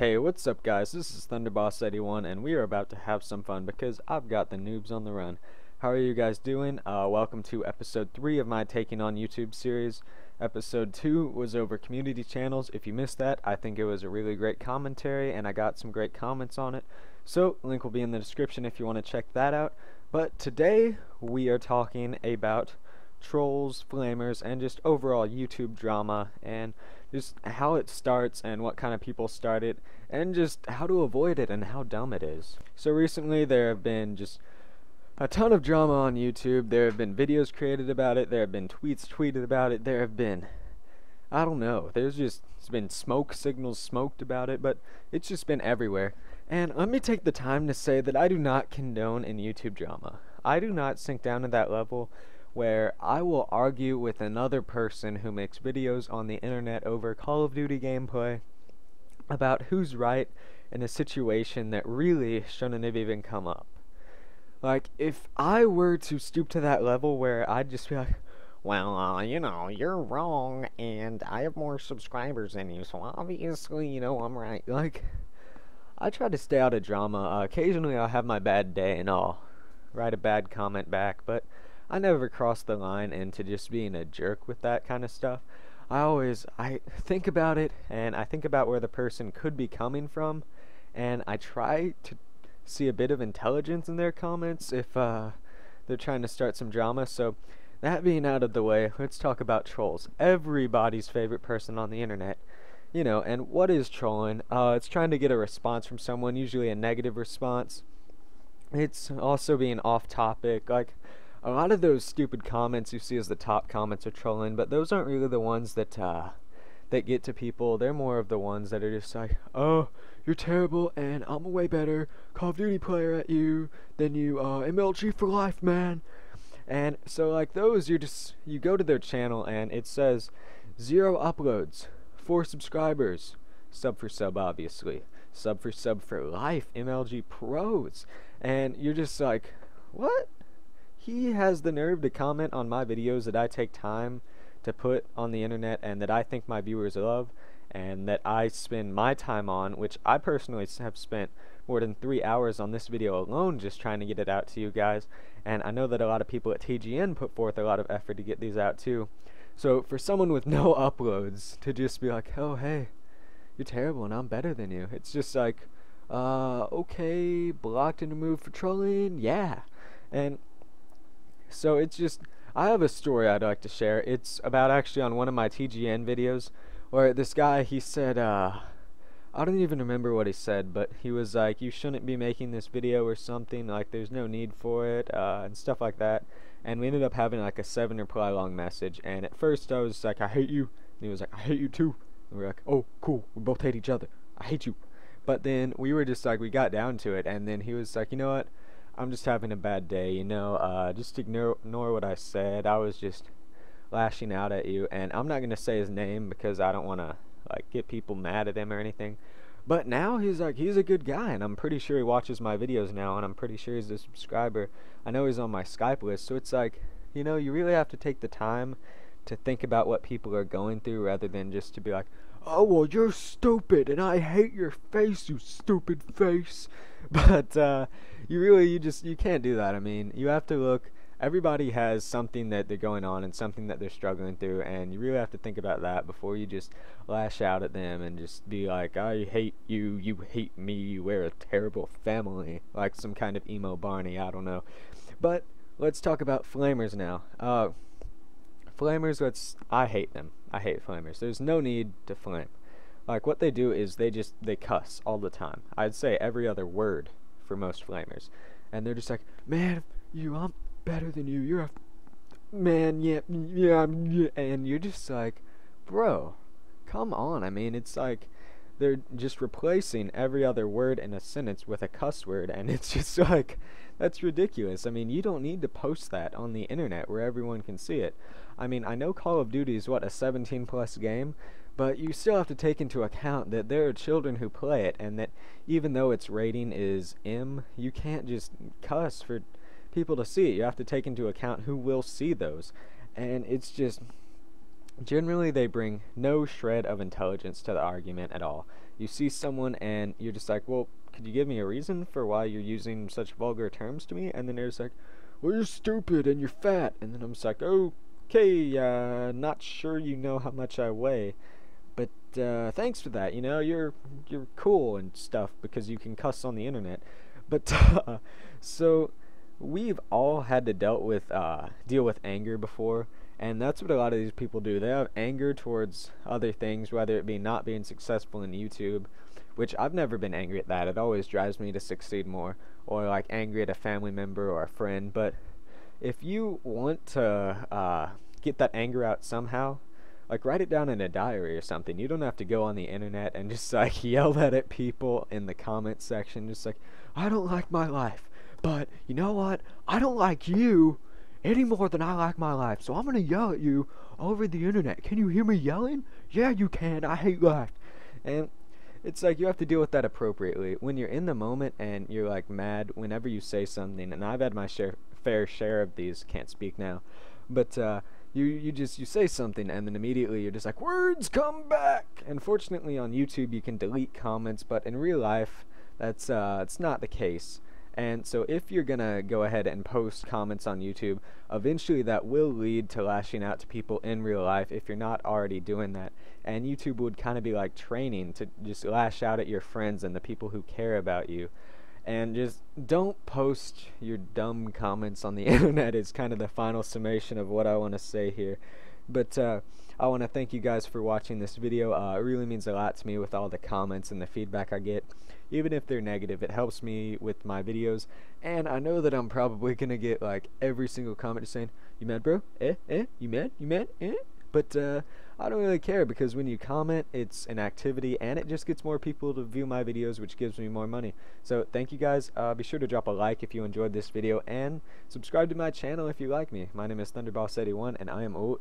Hey, what's up guys? This is Thunderboss81 and we are about to have some fun because I've got the noobs on the run. How are you guys doing? Welcome to episode 3 of my Taking on YouTube series. Episode 2 was over community channels. If you missed that, I think it was a really great commentary and I got some great comments on it. So, link will be in the description if you want to check that out. But today, we are talking about trolls, flamers, and just overall YouTube drama and just how it starts and what kind of people start it and just how to avoid it and how dumb it is. So recently there have been just a ton of drama on YouTube. There have been videos created about it, there have been tweets tweeted about it, there have been, I don't know, it's been smoke signals smoked about it, but it's just been everywhere. And let me take the time to say that I do not condone in YouTube drama. I do not sink down to that level where I will argue with another person who makes videos on the internet over Call of Duty gameplay about who's right in a situation that really shouldn't have even come up. Like, if I were to stoop to that level where I'd just be like, well, you know, you're wrong, and I have more subscribers than you, so obviously, you know, I'm right. Like, I try to stay out of drama. Occasionally I'll have my bad day and I'll write a bad comment back, but I never cross the line into just being a jerk with that kind of stuff. I think about it, and I think about where the person could be coming from, and I try to see a bit of intelligence in their comments if they're trying to start some drama. So, that being out of the way, let's talk about trolls. Everybody's favorite person on the internet. You know, and what is trolling? It's trying to get a response from someone, usually a negative response. It's also being off topic, like a lot of those stupid comments you see as the top comments are trolling, but those aren't really the ones that get to people. They're more of the ones that are just like, oh, you're terrible and I'm a way better Call of Duty player at you than you, MLG for life, man. And so like those, you go to their channel and it says 0 uploads, 4 subscribers, sub for sub obviously, sub for life, MLG pros, and you're just like, what? He has the nerve to comment on my videos that I take time to put on the internet and that I think my viewers love and that I spend my time on, which I personally have spent more than 3 hours on this video alone just trying to get it out to you guys, and I know that a lot of people at TGN put forth a lot of effort to get these out too. So for someone with no uploads to just be like, oh hey, you're terrible and I'm better than you, it's just like, okay, blocked and removed for trolling, yeah. And so it's just, I have a story I'd like to share. It's about actually on one of my TGN videos where this guy, he said, I don't even remember what he said, but he was like, you shouldn't be making this video or something, like there's no need for it, and stuff like that. And we ended up having like a 7 reply long message, and at first I was like, I hate you, and he was like, I hate you too, and we were like, oh cool, we both hate each other, I hate you. But then we were just like, we got down to it, and then he was like, you know what, I'm just having a bad day, you know, just ignore what I said, I was just lashing out at you, and I'm not going to say his name because I don't want to, like, get people mad at him or anything, but now he's like, he's a good guy, and I'm pretty sure he watches my videos now, and I'm pretty sure he's a subscriber. I know he's on my Skype list, so it's like, you know, you really have to take the time to think about what people are going through rather than just to be like, oh, well, you're stupid, and I hate your face, you stupid face. But, you can't do that. I mean, you have to look, everybody has something that they're going on and something that they're struggling through, and you really have to think about that before you just lash out at them and just be like, I hate you, you hate me, we're a terrible family, like some kind of emo Barney, I don't know. But, let's talk about flamers now. Flamers, I hate them. I hate flamers. There's no need to flame. Like, what they do is they cuss all the time. I'd say every other word for most flamers. And they're just like, man, I'm better than you. You're a man, yeah, and you're just like, bro, come on. I mean, it's like they're just replacing every other word in a sentence with a cuss word, and it's just like, that's ridiculous. I mean, you don't need to post that on the internet where everyone can see it. I mean, I know Call of Duty is, what, a 17+ game, but you still have to take into account that there are children who play it, and that even though its rating is M, you can't just cuss for people to see it. You have to take into account who will see those, and it's just, generally they bring no shred of intelligence to the argument at all. you see someone and you're just like, well, could you give me a reason for why you're using such vulgar terms to me? And then they're just like, well, you're stupid and you're fat. And then I'm just like, okay, not sure you know how much I weigh, but thanks for that. You know, you're cool and stuff because you can cuss on the internet. But so we've all had to deal with anger before, and that's what a lot of these people do. They have anger towards other things, whether it be not being successful in YouTube, which I've never been angry at that. It always drives me to succeed more, or like angry at a family member or a friend. But if you want to get that anger out somehow, like write it down in a diary or something. You don't have to go on the internet and just like yell that at people in the comment section, just like, I don't like my life, but you know what, I don't like you any more than I like my life, so I'm gonna yell at you over the internet. Can you hear me yelling? Yeah, you can. I hate life. And it's like you have to deal with that appropriately. When you're in the moment and you're like mad whenever you say something, and I've had my fair share of these, can't speak now, but you say something and then immediately you're just like, words come back. And fortunately on YouTube you can delete comments, but in real life that's it's not the case. And so if you're gonna go ahead and post comments on YouTube, eventually that will lead to lashing out to people in real life if you're not already doing that. And YouTube would kind of be like training to just lash out at your friends and the people who care about you. And just don't post your dumb comments on the internet is kind of the final summation of what I want to say here. But I want to thank you guys for watching this video. It really means a lot to me with all the comments and the feedback I get. Even if they're negative, it helps me with my videos. And I know that I'm probably going to get like every single comment just saying, you mad, bro? You mad? You mad? But I don't really care, because when you comment, it's an activity and it just gets more people to view my videos, which gives me more money. So thank you guys. Be sure to drop a like if you enjoyed this video and subscribe to my channel if you like me. My name is Thunderboss81 and I am out.